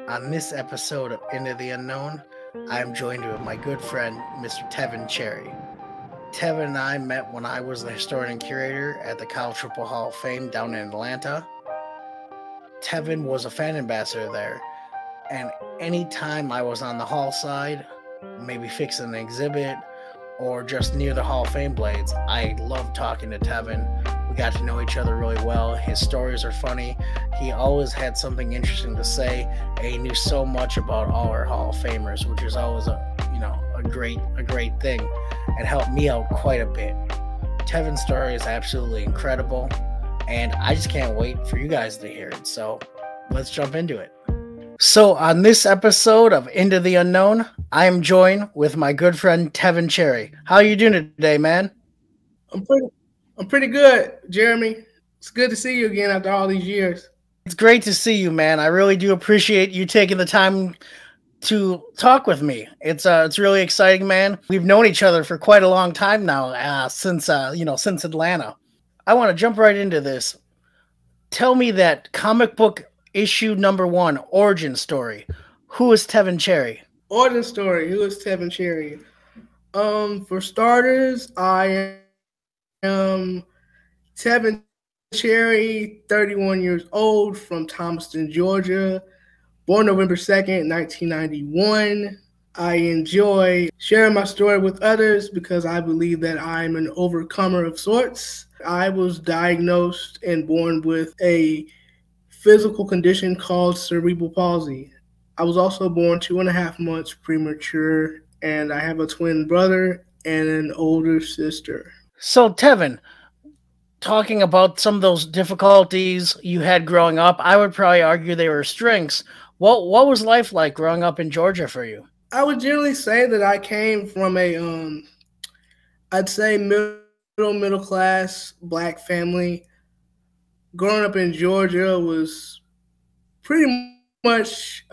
On this episode of Into the Unknown, I am joined with my good friend, Mr. Tevin Cherry. Tevin and I met when I was the historian and curator at the College Football Hall of Fame down in Atlanta. Tevin was a fan ambassador there, and anytime I was on the hall side, maybe fixing an exhibit or just near the Hall of Fame blades, I loved talking to Tevin. We got to know each other really well. His stories are funny. He always had something interesting to say, and he knew so much about all our Hall of Famers, which is always a great thing, and helped me out quite a bit. Tevin's story is absolutely incredible, and I just can't wait for you guys to hear it. So let's jump into it. So on this episode of Into the Unknown, I am joined with my good friend Tevin Cherry. How are you doing today, man? I'm pretty good, Jeremy. It's good to see you again after all these years. It's great to see you, man. I really do appreciate you taking the time to talk with me. It's really exciting, man. We've known each other for quite a long time now, since Atlanta. I want to jump right into this. Tell me that comic book issue number 1 origin story. Who is Tevin Cherry? Origin story. Who is Tevin Cherry? For starters, I am Tevin Cherry, 31 years old, from Thomaston, Georgia. Born November 2nd, 1991. I enjoy sharing my story with others because I believe that I'm an overcomer of sorts. I was diagnosed and born with a physical condition called Cerebral Palsy. I was also born 2.5 months premature, and I have a twin brother and an older sister. So, Tevin, talking about some of those difficulties you had growing up, I would probably argue they were strengths. What was life like growing up in Georgia for you? I would generally say that I came from a, I'd say middle class Black family. Growing up in Georgia was pretty much,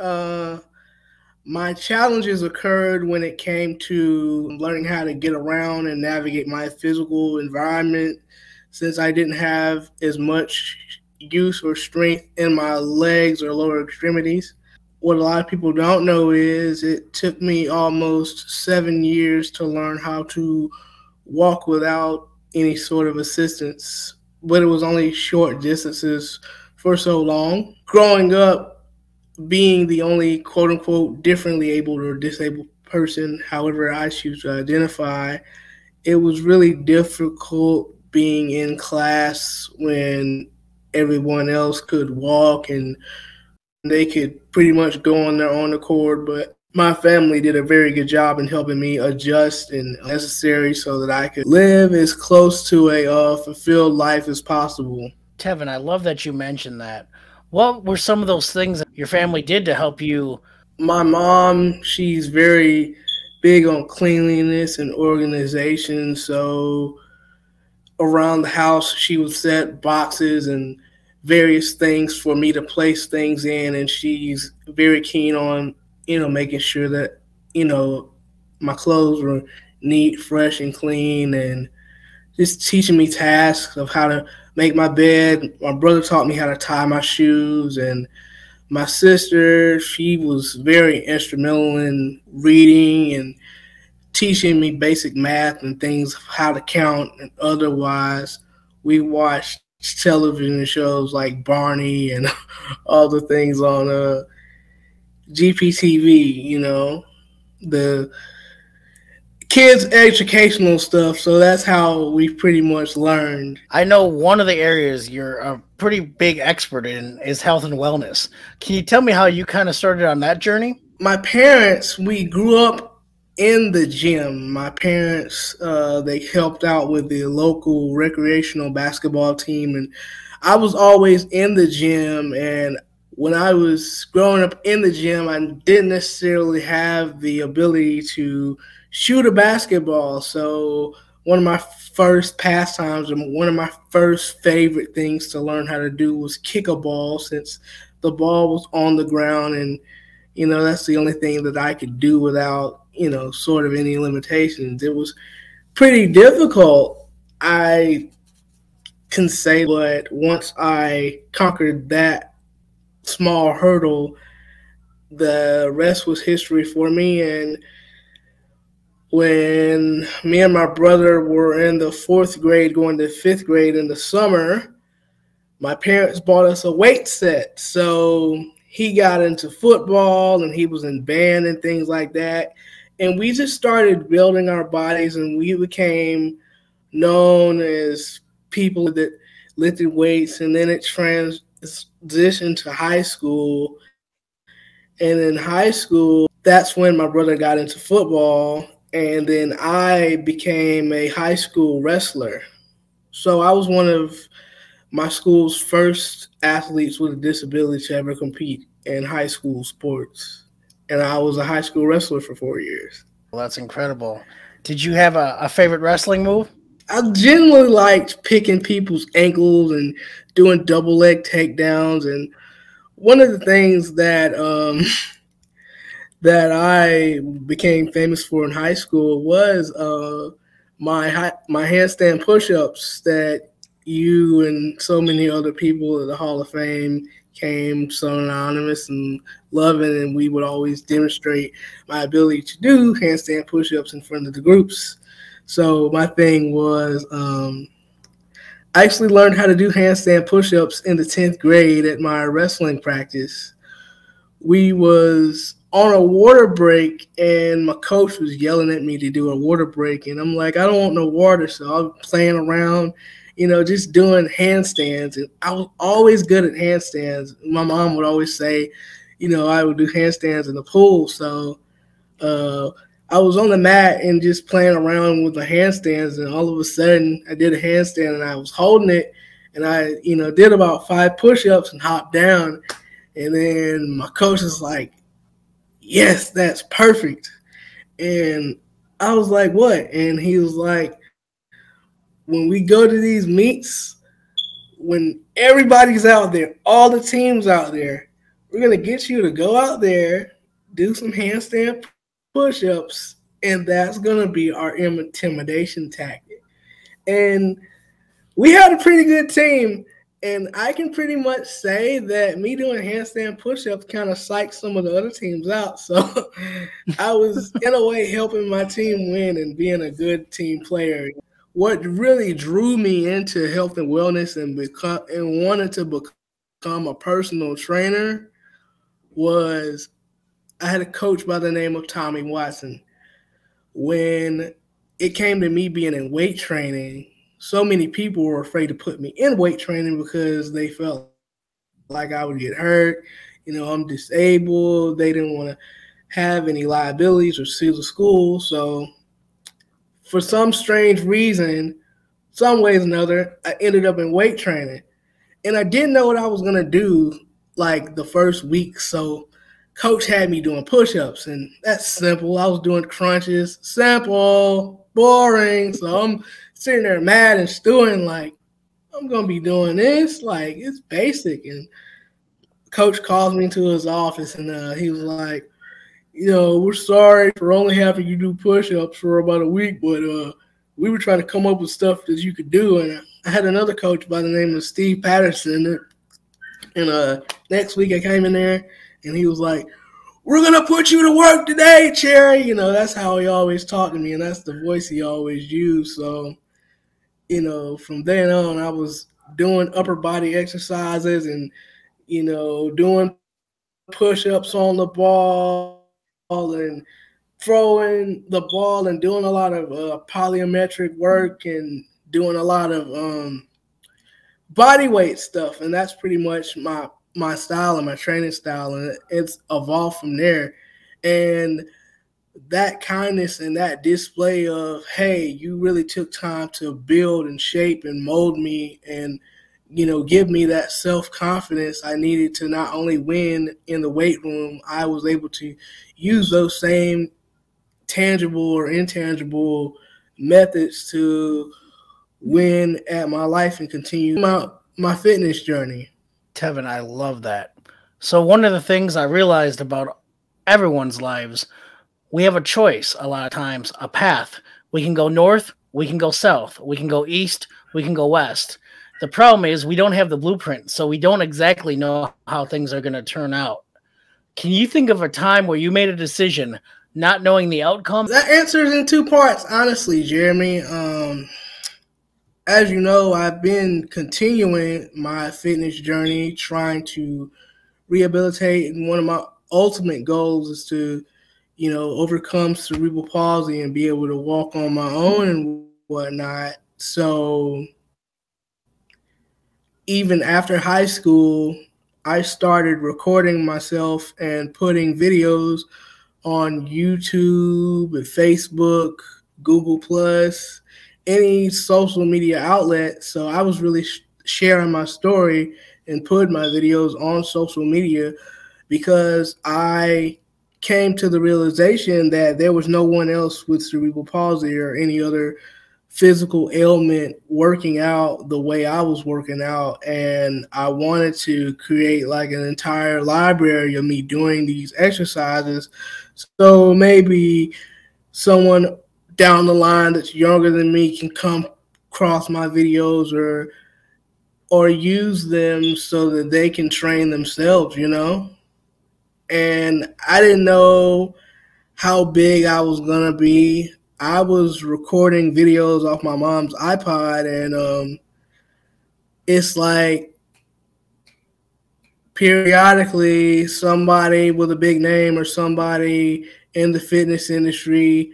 my challenges occurred when it came to learning how to get around and navigate my physical environment, since I didn't have as much use or strength in my legs or lower extremities. What a lot of people don't know is it took me almost 7 years to learn how to walk without any sort of assistance, but it was only short distances for so long. Growing up, being the only quote-unquote differently abled or disabled person, however I choose to identify, it was really difficult being in class when everyone else could walk and they could pretty much go on their own accord. But my family did a very good job in helping me adjust and necessary so that I could live as close to a fulfilled life as possible. Tevin, I love that you mentioned that. What were some of those things that your family did to help you? My mom, she's very big on cleanliness and organization. So around the house, she would set boxes and various things for me to place things in. And she's very keen on, making sure that, my clothes were neat, fresh, and clean, and just teaching me tasks of how to make my bed. My brother taught me how to tie my shoes, and my sister, she was very instrumental in reading and teaching me basic math and things, how to count and otherwise. We watched television shows like Barney and all the things on GPTV, the kids' educational stuff. So that's how we pretty much learned. I know one of the areas you're a pretty big expert in is health and wellness. Can you tell me how you kind of started on that journey? My parents, we grew up in the gym. My parents, they helped out with the local recreational basketball team, and I was always in the gym. And when I was growing up in the gym, I didn't necessarily have the ability to shoot a basketball. So one of my first pastimes and one of my first favorite things to learn how to do was kick a ball, since the ball was on the ground, and that's the only thing that I could do without sort of any limitations. It was pretty difficult, I can say, but once I conquered that small hurdle, the rest was history for me. And when me and my brother were in the 4th grade going to 5th grade in the summer, my parents bought us a weight set. So he got into football and he was in band and things like that. And we just started building our bodies, and we became known as people that lifted weights. And then it transitioned to high school. And in high school, that's when my brother got into football. And then I became a high school wrestler. So I was one of my school's first athletes with a disability to ever compete in high school sports. And I was a high school wrestler for 4 years. Well, that's incredible. Did you have a favorite wrestling move? I generally liked picking people's ankles and doing double leg takedowns. And one of the things that that I became famous for in high school was my handstand push-ups that you and so many other people at the Hall of Fame came so anonymous and loving, and we would always demonstrate my ability to do handstand push-ups in front of the groups. So my thing was I actually learned how to do handstand push-ups in the 10th grade at my wrestling practice. We was on a water break, and my coach was yelling at me to do a water break, and I'm like, I don't want no water, so I'm playing around, just doing handstands. And I was always good at handstands. My mom would always say, I would do handstands in the pool. So I was on the mat and just playing around with the handstands, and all of a sudden I did a handstand and I was holding it, and I, did about 5 push-ups and hopped down. And then my coach was like, yes, that's perfect. And I was like, what? And he was like, when we go to these meets, when everybody's out there, all the teams out there, we're going to get you to go out there, do some handstand push-ups, and that's going to be our intimidation tactic. And we had a pretty good team, and I can pretty much say that me doing handstand push-ups kind of psyched some of the other teams out. So I was, in a way, helping my team win and being a good team player. What really drew me into health and wellness and wanted to become a personal trainer was I had a coach by the name of Tommy Watson. When it came to me being in weight training, so many people were afraid to put me in weight training because they felt like I would get hurt. I'm disabled. They didn't want to have any liabilities or sue the school. So for some strange reason, some ways or another, I ended up in weight training. And I didn't know what I was going to do like the first week. So coach had me doing push-ups, and that's simple. I was doing crunches, simple, boring. So I'm sitting there mad and stewing like, I'm going to be doing this. Like, it's basic. And coach calls me into his office, and he was like, we're sorry for only having you do push-ups for about a week, but we were trying to come up with stuff that you could do. And I had another coach by the name of Steve Patterson. And next week I came in there, and he was like, we're going to put you to work today, Cherry. That's how he always talked to me, and that's the voice he always used. So, from then on, I was doing upper body exercises and, doing push-ups on the ball and throwing the ball and doing a lot of plyometric work and doing a lot of body weight stuff. And that's pretty much my style and my training style, and it's evolved from there. And that kindness and that display of, hey, you really took time to build and shape and mold me and, give me that self-confidence I needed to not only win in the weight room, I was able to use those same tangible or intangible methods to win at my life and continue my fitness journey. Tevin, I love that. So one of the things I realized about everyone's lives, we have a choice a lot of times, a path. We can go north, we can go south, we can go east, we can go west. The problem is we don't have the blueprint, so we don't exactly know how things are going to turn out. Can you think of a time where you made a decision not knowing the outcome? That answers in two parts, honestly, Jeremy. As you know, I've been continuing my fitness journey, trying to rehabilitate, and one of my ultimate goals is to, overcome cerebral palsy and be able to walk on my own and whatnot. So even after high school, I started recording myself and putting videos on YouTube and Facebook, Google Plus, any social media outlet. So I was really sharing my story and putting my videos on social media because I came to the realization that there was no one else with cerebral palsy or any other physical ailment working out the way I was working out. And I wanted to create like an entire library of me doing these exercises. So maybe someone down the line that's younger than me can come across my videos or use them so that they can train themselves, And I didn't know how big I was going to be. I was recording videos off my mom's iPod, and it's like periodically somebody with a big name or somebody in the fitness industry,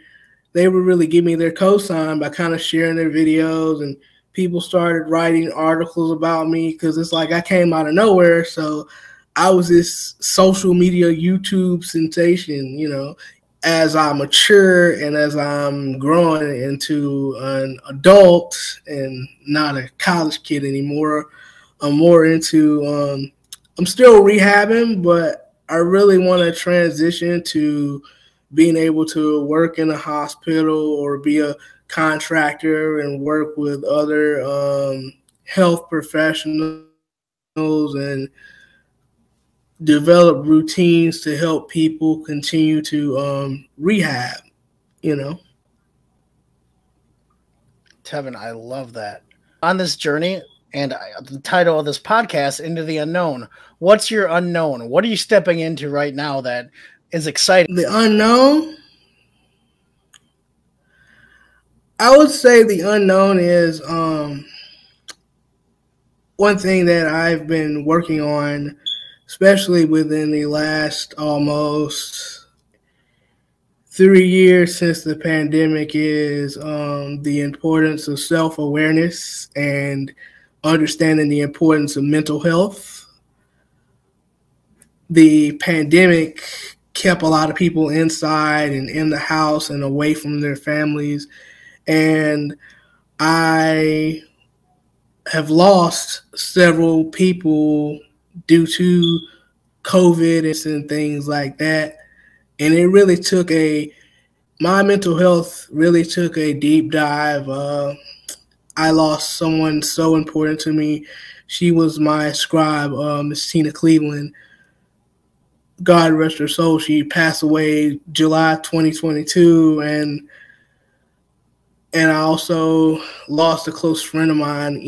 they would really give me their cosign by kind of sharing their videos, and people started writing articles about me because it's like I came out of nowhere. So I was this social media YouTube sensation, as I mature and as I'm growing into an adult and not a college kid anymore. I'm more into, I'm still rehabbing, but I really want to transition to being able to work in a hospital or be a contractor and work with other health professionals and develop routines to help people continue to rehab, Tevin, I love that. On this journey, and the title of this podcast, Into the Unknown, what's your unknown? What are you stepping into right now that is exciting? The unknown? I would say the unknown is one thing that I've been working on, especially within the last almost 3 years since the pandemic, is the importance of self-awareness and understanding the importance of mental health. The pandemic kept a lot of people inside and in the house and away from their families. And I have lost several people due to COVID and things like that. And it really took my mental health really took a deep dive. I lost someone so important to me. She was my scribe, Miss Tina Cleveland. God rest her soul. She passed away July 2022. And I also lost a close friend of mine,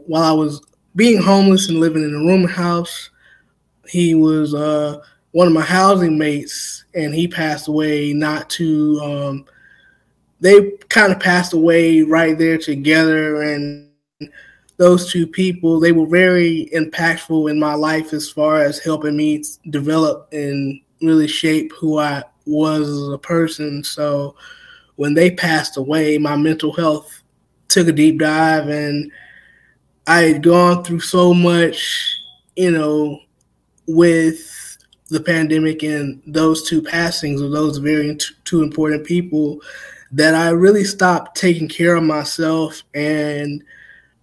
while I was being homeless and living in a rooming house. He was one of my housing mates, and he passed away they kind of passed away right there together. And those two people, they were very impactful in my life as far as helping me develop and really shape who I was as a person. So when they passed away, my mental health took a deep dive, and I had gone through so much, with the pandemic and those two passings of those two important people, that I really stopped taking care of myself. And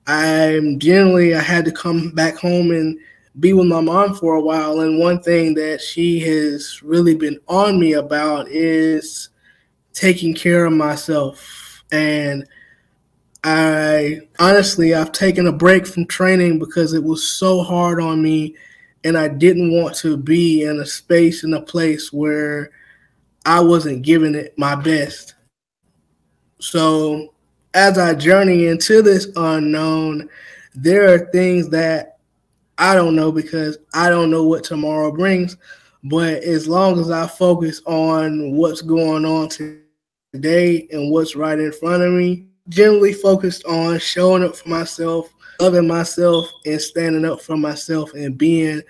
I had to come back home and be with my mom for a while. And one thing that she has really been on me about is taking care of myself. And I've taken a break from training because it was so hard on me, and I didn't want to be in a space, in a place where I wasn't giving it my best. So as I journey into this unknown, there are things that I don't know because I don't know what tomorrow brings. But as long as I focus on what's going on today and what's right in front of me, generally focused on showing up for myself, loving myself, and standing up for myself and being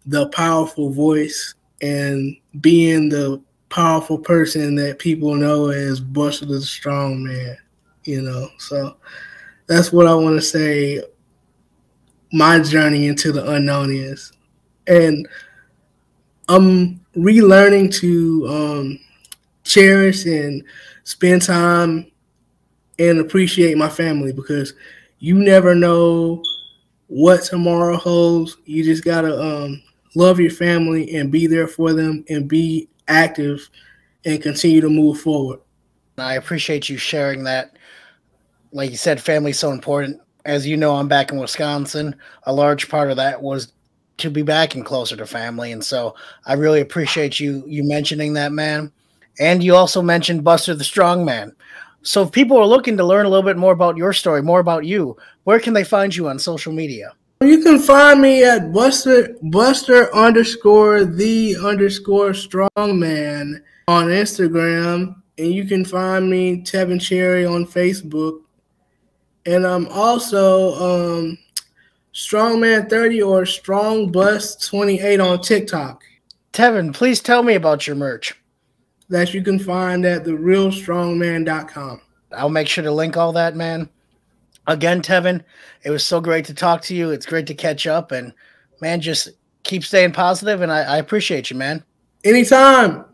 the powerful voice and being the powerful person that people know as Buster the Strongman, So that's what I want to say my journey into the unknown is. And I'm relearning to cherish and spend time and appreciate my family, because you never know what tomorrow holds. You just gotta love your family and be there for them and be active and continue to move forward. I appreciate you sharing that. Like you said, family's so important. As you know, I'm back in Wisconsin. A large part of that was to be back and closer to family, and so I really appreciate you mentioning that, man. And you also mentioned Buster the Strongman. So if people are looking to learn a little bit more about your story, more about you, where can they find you on social media? You can find me at Buster_the_strongman on Instagram, and you can find me Tevin Cherry on Facebook. And I'm also Strongman 30 or Strongbus28 on TikTok. Tevin, please tell me about your merch. That you can find at therealstrongman.com. I'll make sure to link all that, man. Again, Tevin, it was so great to talk to you. It's great to catch up, and man, just keep staying positive, and I appreciate you, man. Anytime.